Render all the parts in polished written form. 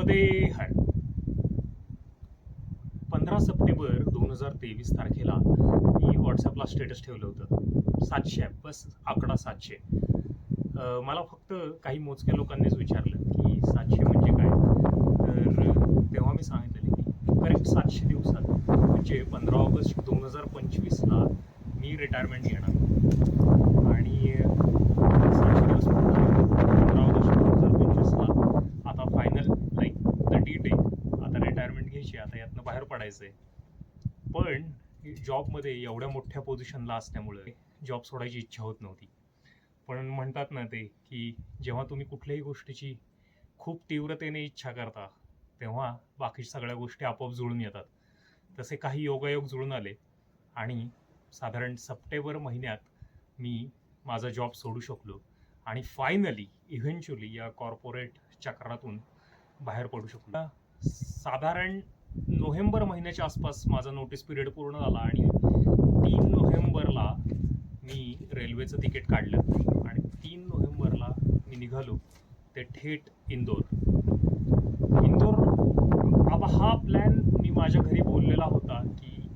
जॉबमध्ये हाय 15 सप्टेंबर 2023 तारखेला मी व्हॉट्सॲपला स्टेटस ठेवलं होतं. 700 आहे, बस आकडा 700. मला फक्त काही मोजक्या लोकांनीच विचारलं की 700 म्हणजे काय? तर तेव्हा मी सांगितलेलं की करेक्ट 700 दिवसात म्हणजे 15 ऑगस्ट 2025ला मी रिटायरमेंट घेणार आणि 700 दिवस पूर्ण झाले. 15 ऑगस्ट 2025ला आता फायनल लाईक द डे आता रिटायरमेंट घ्यायची, आता यातनं बाहेर पडायचं आहे. पण जॉबमध्ये एवढ्या मोठ्या पोझिशनला असल्यामुळे जॉब सोडायची इच्छा होत नव्हती. पण म्हणतात ना ते की जेव्हा तुम्ही कुठल्याही गोष्टीची खूप तीव्रतेने इच्छा करता तेव्हा बाकी सगळ्या गोष्टी आपोआप जुळून येतात. तसे काही योगायोग जुळून आले आणि साधारण सप्टेंबर महिन्यात मी माझा जॉब सोडू शकलो आणि फायनली इव्हेंच्युअली या कॉर्पोरेट चक्रातून बाहेर पडू शकलो. साधारण नोव्हेंबर महिन्याच्या आसपास माझा नोटीस पिरियड पूर्ण झाला आणि 3 नोव्हेंबरला मी रेल्वेचं तिकीट काढलं आणि 3 नोव्हेंबरला मी निघालो ते थेट इंदोर. आता हा प्लॅन मी माझ्या घरी बोललेला होता की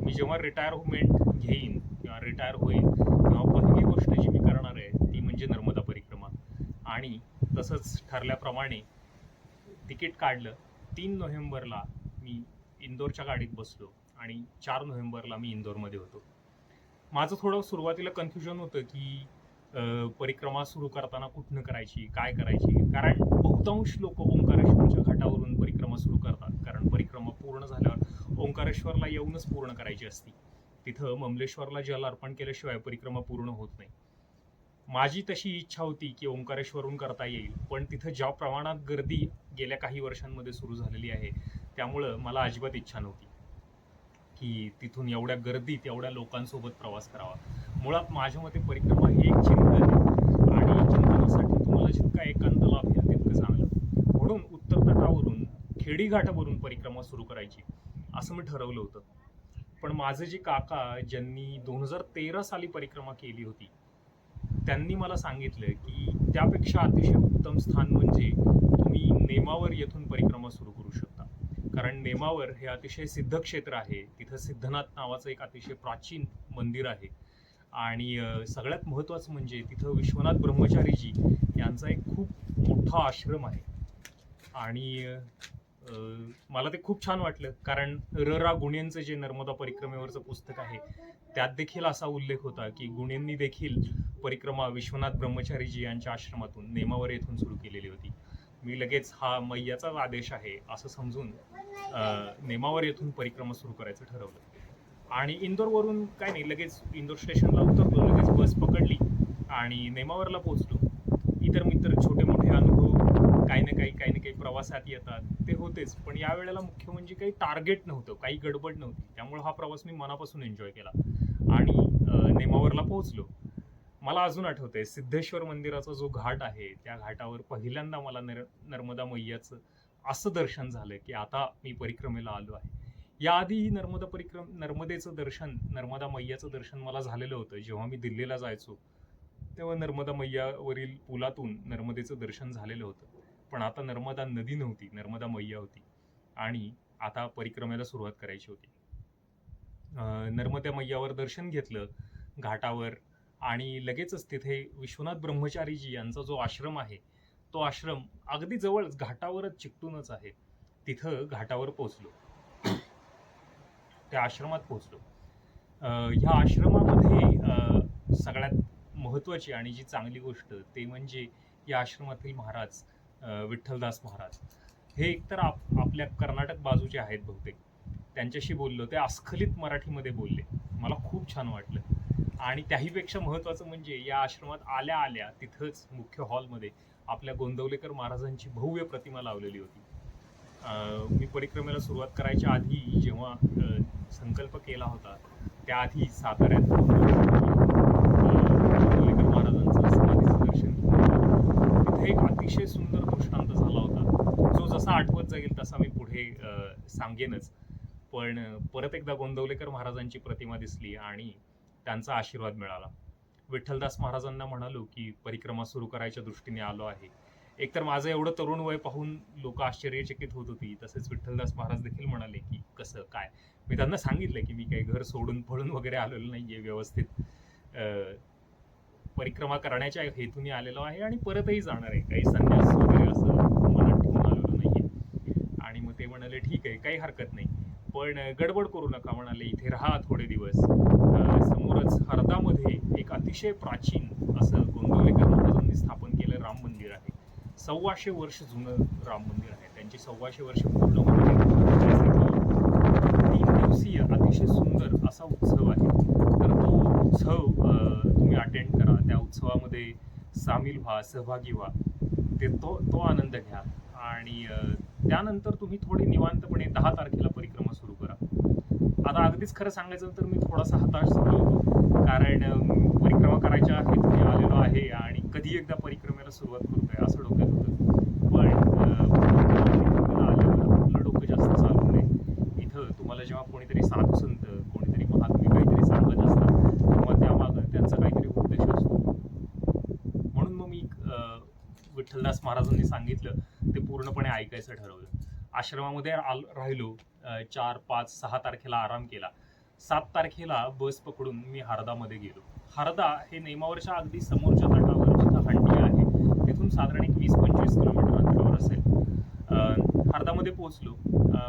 मी जेव्हा रिटायरमेंट घेईन किंवा रिटायर होईन तेव्हा पहिली गोष्ट जी मी करणार आहे ती म्हणजे नर्मदा परिक्रमा. आणि तसंच ठरल्याप्रमाणे तिकीट काढलं. 3 नोव्हेंबरला मी इंदोरच्या गाडीत बसलो आणि 4 नोव्हेंबरला मी इंदोरमध्ये होतो. माझं थोडं सुरुवातीला कन्फ्युजन होतं की परिक्रमा सुरू करताना कुठनं करायची, काय करायची, कारण बहुतांश लोक ओंकारेश्वरच्या घाटावरून परिक्रमा सुरू करतात, कारण परिक्रमा पूर्ण झाल्यावर ओंकारेश्वरला येऊनच पूर्ण करायची असती. तिथं ममलेश्वरला जल अर्पण केल्याशिवाय परिक्रमा पूर्ण होत नाही. माझी तशी इच्छा होती की ओंकारेश्वरून करता येईल, पण तिथं ज्या प्रमाणात गर्दी गेल्या काही वर्षांमध्ये सुरू झालेली आहे त्यामुळं मला अजिबात इच्छा नव्हती की तिथून एवढ्या गर्दीत एवढ्या लोकांसोबत प्रवास करावा. मुळात माझ्या मते परिक्रमा ही एक चिंतन आहे आणि चिंतनासाठी तुम्हाला जितका एकांत लाभेल तितकं चांगलं. म्हणून उत्तर तटावरून खेडी घाटावरून परिक्रमा सुरू करायची असं मी ठरवलं होतं. पण माझे जे काका ज्यांनी 2013 साली परिक्रमा केली होती त्यांनी मला सांगितलं की त्यापेक्षा अतिशय उत्तम स्थान म्हणजे तुम्ही नेमावर येथून परिक्रमा सुरू करू शकता, कारण नेमावर हे अतिशय सिद्ध क्षेत्र आहे. तिथं सिद्धनाथ नावाचं एक अतिशय प्राचीन मंदिर आहे आणि सगळ्यात महत्त्वाचं म्हणजे तिथं विश्वनाथ ब्रह्मचारीजी यांचा एक खूप मोठा आश्रम आहे. आणि मला ते खूप छान वाटलं, कारण रा गुणेंचं जे नर्मदा परिक्रमेवरचं पुस्तक आहे त्यात देखील असा उल्लेख होता की गुणेंनी देखील परिक्रमा विश्वनाथ ब्रह्मचारीजी यांच्या आश्रमातून नेमावर येथून सुरू केलेली होती. मी लगेच हा मैयाचाच आदेश आहे असं समजून नेमावर येथून परिक्रमा सुरू करायचं ठरवलं आणि इंदोरवरून काय नाही, लगेच इंदोर स्टेशनला उतरलो, लगेच बस पकडली आणि नेमावरला पोहोचलो. इतर मित्र छोटे मोठे अनुभव काही ना काही प्रवासात येतात ते होतेच, पण यावेळेला मुख्य म्हणजे काही टार्गेट नव्हतं, काही गडबड नव्हती, त्यामुळे हा प्रवास मी मनापासून एन्जॉय केला आणि नेमावरला पोहोचलो. मला अजून आठवतंय सिद्धेश्वर मंदिराचा जो घाट आहे त्या घाटावर पहिल्यांदा मला नर्मदा मैयाचं असं दर्शन झालं की आता मी परिक्रमेला आलो आहे. याआधी नर्मदेचं दर्शन, नर्मदा मैयाचं दर्शन मला झालेलं होतं. जेव्हा मी दिल्लीला जायचो तेव्हा नर्मदा मैयावरील पुलातून नर्मदेचं दर्शन झालेलं होतं. पण आता नर्मदा नदी नव्हती, नर्मदा मैया होती आणि आता परिक्रमेला सुरुवात करायची होती. नर्मदा मैयावर दर्शन घेतलं घाटावर आणि लगेचच तिथे विश्वनाथ ब्रह्मचारीजी यांचा जो आश्रम आहे तो आश्रम अगदी जवळच घाटावरच चिकटूनच आहे. तिथं घाटावर पोहोचलो, त्या आश्रमात पोहोचलो. ह्या आश्रमामध्ये सगळ्यात महत्त्वाची आणि जी चांगली गोष्ट ते म्हणजे या आश्रमातील महाराज विठ्ठलदास महाराज हे एकतर आपल्या कर्नाटक बाजूचे आहेत बहुतेक. त्यांच्याशी बोललो, ते अस्खलित मराठीमध्ये बोलले, मला खूप छान वाटलं. आणि त्याहीपेक्षा महत्त्वाचं म्हणजे या आश्रमात आल्या आल्या तिथंच मुख्य हॉलमध्ये आपल्या गोंदवलेकर महाराजांची भव्य प्रतिमा लावलेली होती. मी परिक्रमेला सुरुवात करायच्या आधी जेव्हा संकल्प केला होता त्याआधी साताऱ्यात गोंदवलेकर महाराजांचं समाधीचं दर्शन घेतलं. तिथे एक अतिशय सुंदर दृष्टांत झाला होता, जो जसा आठवत जाईल तसा मी पुढे सांगेनच. पण परत एकदा गोंदवलेकर महाराजांची प्रतिमा दिसली आणि त्यांचा आशीर्वाद मिळाला. विठ्ठलदास महाराजांना म्हणालो की परिक्रमा सुरू करायच्या दृष्टीने आलो आहे, एकतर माझं एवढं तरुण वय पाहून लोक आश्चर्यचकित होत होती. तसेच विठ्ठलदास महाराज देखील म्हणाले की कसं काय. मी त्यांना सांगितलं की मी काही घर सोडून पळून वगैरे आलेलो नाहीये, व्यवस्थित परिक्रमा करण्याच्या हेतूने आलेलो आहे आणि परतही जाणार आहे, काही संन्यास वगैरे असं मनात ठेवून आलेलो नाहीये. आणि मग ते म्हणाले ठीक आहे, काही हरकत नाही, पण गडबड करू नका. म्हणाले इथे राहा थोडे दिवस. समोरच हरदामध्ये एक अतिशय प्राचीन असं गोंदवलेकर महाराजांनी स्थापन केलं राम मंदिर आहे. 125 वर्ष जुनं राम मंदिर आहे. त्यांची 125 वर्ष पूर्ण म्हणजे 3 दिवसीय अतिशय सुंदर असा उत्सव आहे. तर तो उत्सव तुम्ही अटेंड करा, त्या उत्सवामध्ये सामील व्हा, सहभागी व्हा, तो आनंद घ्या. आणि त्यानंतर तुम्ही थोडी निवांतपणे 10 तारखेला परिक्रमा सुरू करा. आता अगदीच खरं सांगायचं तर मी थोडासा हताश झालो होतो, कारण परिक्रमा करायच्या हेतूने आलेलो आहे आणि कधी एकदा परिक्रमेला सुरुवात करू काय असं डोक्यात होतं. पण आल्यावर आपलं डोकं जास्त चालू नये. इथं तुम्हाला जेव्हा कोणीतरी साधू संत, कोणीतरी महात्मे काहीतरी सांगत असतात, तेव्हा त्यामागं त्यांचा काहीतरी उद्देश असतो. म्हणून मग मी विठ्ठलदास महाराजांनी सांगितलं ते पूर्णपणे ऐकायचं ठरवलं. आश्रमामध्ये राहिलो. 4, 5, 6 तारखेला आराम केला. 7 तारखेला बस पकडून मी हरदामध्ये गेलो. हरदा हे नेमावरच्या अगदी समोरच्या तटावर जिथं हंडी आहे तिथून साधारण एक 20-25 किलोमीटर अंतरावर असेल. हरदामध्ये पोहोचलो.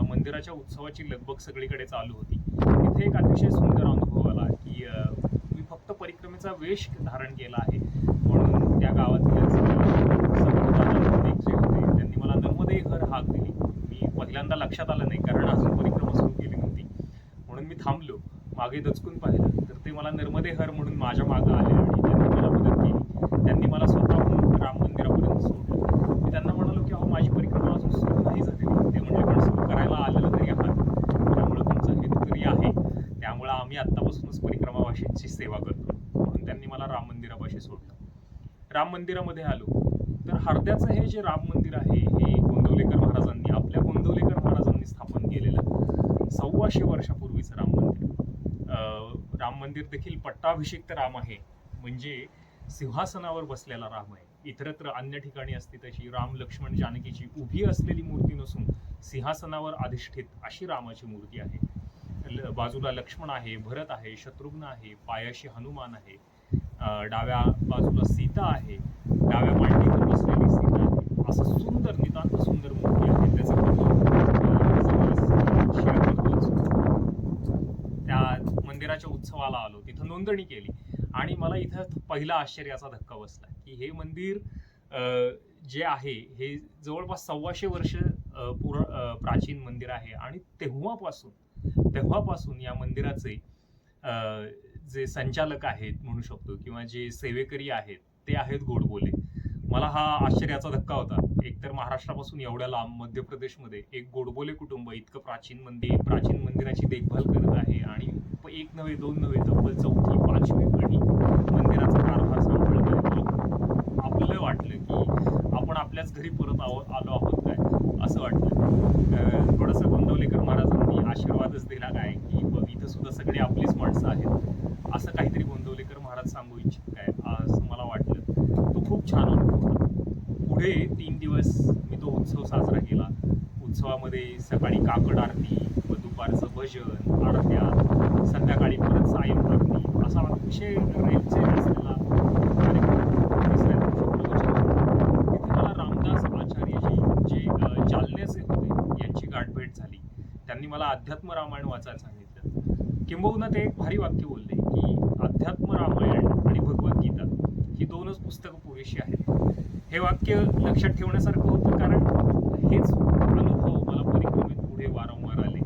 मंदिराच्या उत्सवाची लगबग सगळीकडे चालू होती. तिथे एक अतिशय सुंदर अनुभव आला की मी फक्त परिक्रमेचा वेश धारण केला आहे म्हणून त्या गावातील जे होते त्यांनी मला नर्मदे हर हाक दिली. मी पहिल्यांदा लक्षात आलं नाही, कारण अजून परिक्रमा सुरू केली नव्हती. म्हणून मी थांबलो, मागे दचकून पाहिलं तर ते मला नर्मदे हर म्हणून माझ्या मागं आले आणि त्यांनी मला मदत केली. त्यांनी मला स्वतःहून राम मंदिरापर्यंत सोडलं. मी त्यांना म्हणालो की अहो माझी परिक्रमा अजून सुरू नाही झालेली. ते म्हणले पण सुरू करायला आलेलं तरी आहात, त्यामुळे तुमचा हेतू तरी आहे, त्यामुळे आम्ही आत्तापासूनच परिक्रमावासींची सेवा करतो. म्हणून त्यांनी मला राम मंदिरापाशी सोडलं. राम मंदिरामध्ये आलो तर हरद्याचं हे जे राम मंदिर आहे हे गोंदवलेकर महाराजांनी, आपल्या गोंदवलेकर महाराजांनी स्थापन केलेलं 125 वर्षापूर्वीचं राम मंदिर. राम मंदिर देखील पट्टाभिषिक्त राम आहे, म्हणजे सिंहासनावर बसलेला राम आहे. इतरत्र अन्य ठिकाणी असते तशी राम लक्ष्मण जानकीची उभी असलेली मूर्ती नसून सिंहासनावर अधिष्ठित अशी रामाची मूर्ती आहे. बाजूला लक्ष्मण आहे, भरत आहे, शत्रुघ्न आहे, पायाशी हनुमान आहे, डाव्या बाजूला सीता आहे, डाव्या मांडीवर बसलेली सीता आहे. असं सुंदर, नितांत सुंदर मूर्ती आहे. त्याचं शेअर करतोच. त्या मंदिराच्या उत्सवाला आलो, तिथं नोंदणी केली आणि मला इथं पहिला आश्चर्याचा धक्का बसला की हे मंदिर जे आहे हे जवळपास 125 वर्ष प्राचीन मंदिर आहे आणि तेव्हापासून या मंदिराचे जे संचालक आहेत म्हणू शकतो किंवा जे सेवेकरी आहेत ते आहेत गोडबोले. मला हा आश्चर्याचा धक्का होता. एकतर महाराष्ट्रापासून एवढ्या लांब मध्य प्रदेशमध्ये एक गोडबोले कुटुंब इतकं प्राचीन मंदिराची देखभाल करत आहे आणि 1 नव्हे 2 नव्हे तब्बल 4थी 5वी पिढी मंदिराचा कारभार सांभाळत आहे. आपलं वाटलं की आपण आपल्याच घरी परत आलो आहोत काय असं वाटलं. थोडंसं गोंदवलेकर महाराजांनी आशीर्वादच दिला काय की इथं सुद्धा सगळी आपलीच माणसं आहेत, असं काहीतरी गोंदवलेकर महाराज सांगू इच्छित काय असं मला वाटलं. तो खूप छान अनुभव होता. पुढे 3 दिवस मी तो उत्सव साजरा केला. उत्सवामध्ये सकाळी काकड आरती, दुपारचं भजन, आरत्या, संध्याकाळी परत सायं आरती, असा अतिशय रेलचेल असलेला कार्यक्रम. तिसऱ्या दिवशी प्रवचन. तिथे मला रामदास आचार्यजी जे जालन्याचे होते यांची गाठभेट झाली. त्यांनी मला अध्यात्म रामायण वाचायला सांगितलं. किंबहुना ते एक भारी वाक्य बोलले की अध्यात्म रामायण आणि भगवद्गीता ही 2च पुस्तकं पुरेशी आहेत. हे वाक्य लक्षात ठेवण्यासारखं होतं, कारण हेच अनुभव मला परिक्रमेत पुढे वारंवार आले.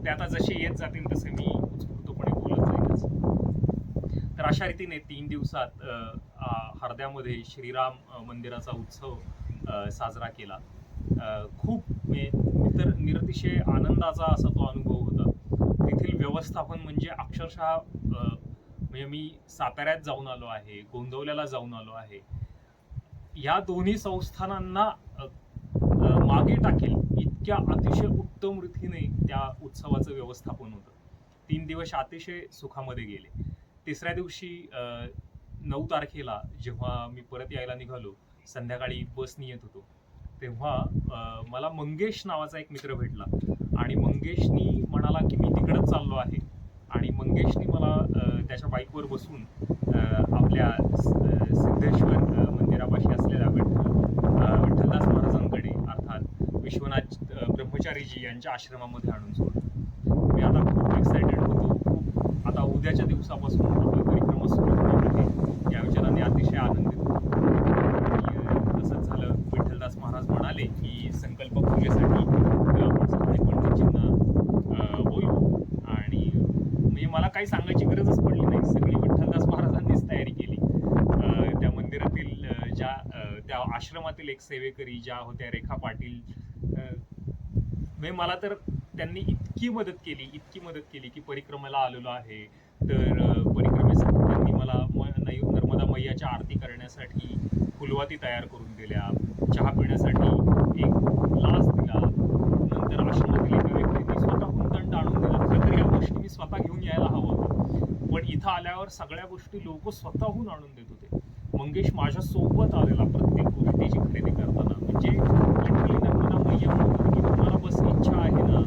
ते आता जसे येत जातील तसे मी उत्स्फूर्तपणे बोलत जाईलच. तर अशा रीतीने 3 दिवसात हरद्यामध्ये श्रीराम मंदिराचा उत्सव साजरा केला. खूप निरतिशय आनंदाचा असा तो अनुभव होता. तेथील व्यवस्थापन म्हणजे अक्षरशः म्हणजे मी साताऱ्यात जाऊन आलो आहे, गोंदवल्याला जाऊन आलो आहे. या दोन्ही संस्थानांना मागे टाकेल इतक्या अतिशय उत्तम रीतीने त्या उत्सवाचं व्यवस्थापन होतं. 3 दिवस अतिशय सुखामध्ये गेले. तिसऱ्या दिवशी 9 तारखेला जेव्हा मी परत यायला निघालो संध्याकाळी बसनी येत होतो तेव्हा मला मंगेश नावाचा एक मित्र भेटला आणि मंगेशनी म्हणाला की मी तिकडंच चाललो आहे आणि मंगेशनी मला त्याच्या बाईकवर बसून आपल्या सिद्धेश्वर मंदिरापाशी असलेल्या विठ्ठलदास महाराजांकडे अर्थात विश्वनाथ ब्रह्मचारीजी यांच्या आश्रमामध्ये आणून सोडलं. मी आता खूप एक्सायटेड होतो. खूप आता उद्याच्या दिवसापासून आपली परिक्रमा सुरू होणार आहे या विचाराने अतिशय आनंदित होतो. तसंच झालं. विठ्ठलदास महाराज म्हणाले की संकल्प पूजेसाठी आपण सकाळी पंडितजींना बोलू आणि म्हणजे मला काही सांगायची गरजच पडली नाही. सगळी विठ्ठलदास महाराजांनीच तयारी केली. त्या मंदिरातील त्या आश्रमातील एक सेवेकरी ज्या होत्या रेखा पाटील, म्हणजे मला तर त्यांनी इतकी मदत केली की परिक्रमेला आलेलो आहे तर परिक्रमेसाठी त्यांनी मला नर्मदा मैयाच्या आरती करण्यासाठी फुलवाती तयार करून दिल्या, चहा पिण्यासाठी एक ग्लास दिला, नंतर आश्रमातील एका व्यक्तीने स्वतःहून दंड आणून दिला. खरं तर या गोष्टी मी स्वतः घेऊन यायला हवं होतं, पण इथं आल्यावर सगळ्या गोष्टी लोक स्वतःहून आणून देत होते. मंगेश माझ्या सोबत आलेला प्रत्येक गोष्टीची खरेदी करताना. म्हणजे लिटरली नर्मदा मैया म्हणत की तुम्हाला बस इच्छा आहे ना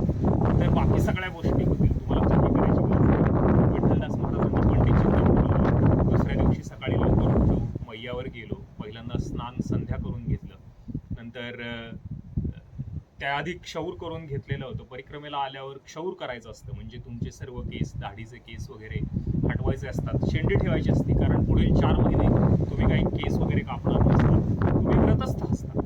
तर बाकी सगळ्या गोष्टी होतील, तुम्हाला काही करायची गरज नाही. विठ्ठलदास महाराजांनी पंडितजींना बोलवलं. दुसऱ्या दिवशी सकाळी लवकर उठलो, मैयावर गेलो, पहिल्यांदा स्नान संध्या करून घेतलं. नंतर त्याआधी क्षौर करून घेतलेलं होतं. परिक्रमेला आल्यावर क्षौर करायचं असतं, म्हणजे तुमचे सर्व केस, दाढीचे केस वगैरे हटवायचे असतात, शेंडी ठेवायची असते, कारण पुढील 4 महिने तुम्ही काही केस वगैरे कापणार नसता, तुम्ही व्रतस्थ असता.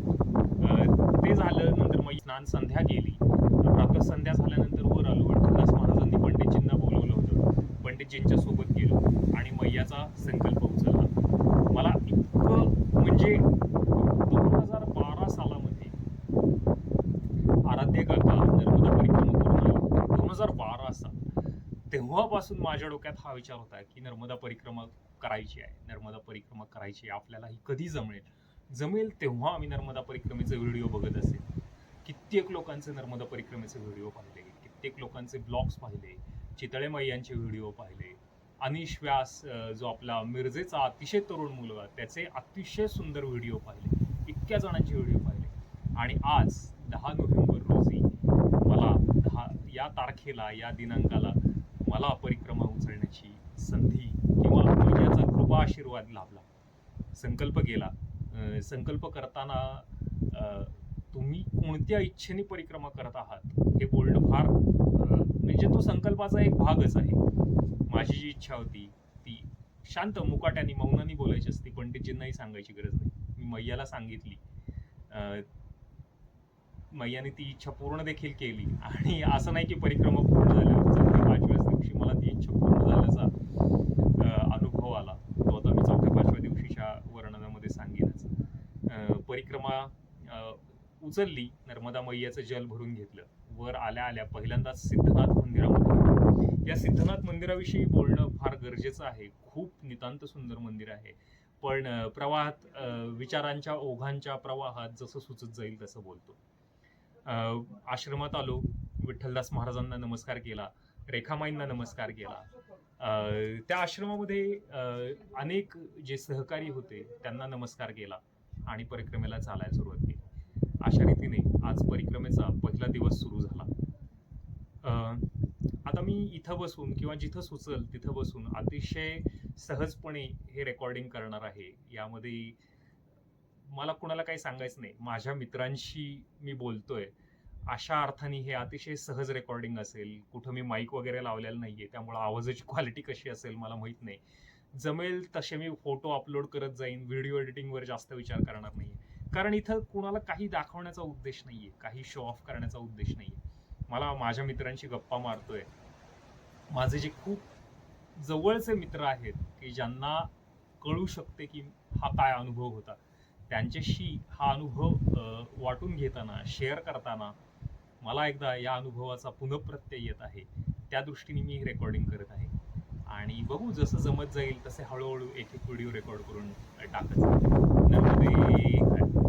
ते झालं. नंतर मग स्नान संध्या केली. प्रातः संध्या झाल्यानंतर वर आलो. विठ्ठलदास महाराजांनी पंडितजींना बोलवलं होतं, पंडितजींच्या सोबत गेलो आणि मैयाचा संकल्प उचलला. मला इतकं म्हणजे 2012 सालामध्ये आराध्य काका नर्मदा परिक्रमा करून आले. 2012 साल. तेव्हापासून माझ्या डोक्यात हा विचार होता की नर्मदा परिक्रमा करायची आहे, आपल्याला ही कधी जमेल तेव्हा आम्ही नर्मदा परिक्रमेचे व्हिडिओ बघत असेल. कित्येक लोकांचे नर्मदा परिक्रमेचे व्हिडिओ पाहिले, कित्येक लोकांचे ब्लॉग्स पाहिले, चितळे मैयांचे व्हिडिओ पाहिले, अनिश व्यास जो आपला मिरजेचा अतिशय तरुण मुलगा, त्याचे अतिशय सुंदर व्हिडिओ पाहिले, इतक्या जणांचे व्हिडिओ पाहिले. आणि आज 10 नोव्हेंबर रोजी मला या तारखेला, या दिनांकाला मला परिक्रमा उचलण्याची संधी किंवा मैयाचा कृपा आशीर्वाद लाभला. संकल्प केला. संकल्प करताना तुम्ही कोणत्या इच्छेने परिक्रमा करत आहात हे बोलणं फार म्हणजे तो संकल्पाचा एक भागच आहे. माझी जी इच्छा होती ती शांत मुकाट्याने मौनाने बोलायची असते, पंडितजींनाही सांगायची गरज नाही. मी मैयाला सांगितली. मैयाने ती इच्छा पूर्ण देखील केली आणि असं नाही की परिक्रमा पूर्ण झाल्यावर 4थ्या-5व्याच दिवशी मला ती इच्छा पूर्ण झाल्याचा अनुभव आला. तो आता मी 4थ्या-5व्या दिवशीच्या वर्णनामध्ये सांगेनच. परिक्रमा उचलली, नर्मदा मैयाचं जल भरून घेतलं. वर आल्या पहिल्यांदाच सिद्धनाथ मंदिरामध्ये. या सिद्धनाथ मंदिराविषयी बोलणं फार गरजेचं आहे. खूप नितांत सुंदर मंदिर आहे, पण प्रवाहात विचारांच्या ओघांच्या प्रवाहात जसं सुचत जाईल तसं बोलतो. आश्रमात आलो, विठ्ठलदास महाराजांना नमस्कार केला, रेखामाईंना नमस्कार केला. त्या आश्रमामध्ये अनेक जे सहकारी होते त्यांना नमस्कार केला आणि परिक्रमेला चालायला सुरुवात केली. अशा रीतीने आज परिक्रमेचा पहिला दिवस सुरू झाला. आता मी इथं बसून किंवा जिथं सुचल तिथं बसून अतिशय सहजपणे हे रेकॉर्डिंग करणार आहे. यामध्ये मला कुणाला काही सांगायचं नाही. माझ्या मित्रांशी मी बोलतोय अशा अर्थाने हे अतिशय सहज रेकॉर्डिंग असेल. कुठं मी माईक वगैरे लावलेलं नाहीये, त्यामुळे आवाजाची क्वालिटी कशी असेल मला माहित नाही. जमेल तसे मी फोटो अपलोड करत जाईन. व्हिडिओ एडिटिंगवर जास्त विचार करणार नाहीये, कारण इथं कुणाला काही दाखवण्याचा उद्देश नाहीये, काही शो ऑफ करण्याचा उद्देश नाहीये. मला माझ्या मित्रांशी गप्पा मारतोय. माझे जे खूप जवळचे मित्र आहेत की ज्यांना कळू शकते की हा काय अनुभव होता, त्यांच्याशी हा अनुभव वाटून घेताना, शेअर करताना मला एकदा या अनुभवाचा पुनःप्रत्यय येत आहे. त्या दृष्टीने मी रेकॉर्डिंग करत आहे आणि बघू जसं जमत जाईल तसे हळूहळू एक व्हिडिओ रेकॉर्ड करून टाकत जाईल. नर्मदे